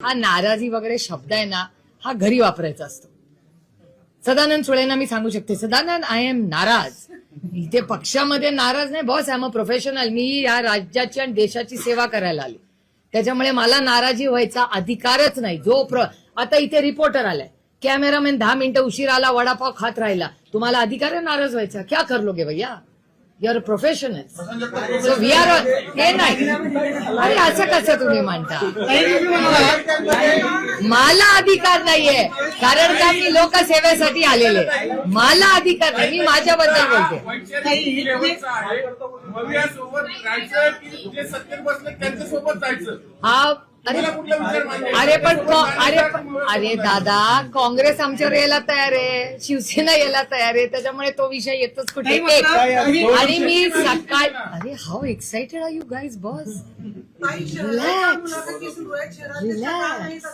हा नाराजी वगैरे शब्द आहे ना, हा घरी वापरायचा असतो. सदानंद सुळेंना मी सांगू शकते, सदानंद आय एम नाराज. इथे पक्षामध्ये नाराज नाही boss, I am a professional. मी या राज्याची आणि देशाची सेवा करायला आली, त्याच्यामुळे मला नाराजी व्हायचा अधिकारच नाही. आता इथे रिपोर्टर आलाय, कॅमेरामॅन 10 मिनिटं उशीर आला, वडापाव खात राहिला, तुम्हाला अधिकार आहे नाराज व्हायचा? क्या कर लोगे भैया, you are a professional. So we are हे नाही. अरे असं कसं तुम्ही म्हणता? मला अधिकार नाहीये, कारण का मी लोकसेवेसाठी आलेले. मला अधिकार नाही, मी माझ्याबद्दल बोलते. हा अरे दादा, काँग्रेस आमच्यावर यायला तयार आहे, शिवसेना यायला तयार आहे, त्याच्यामुळे तो विषय येतोच कुठे. आणि मी सकाळ, अरे how excited are you guys boss. Relax.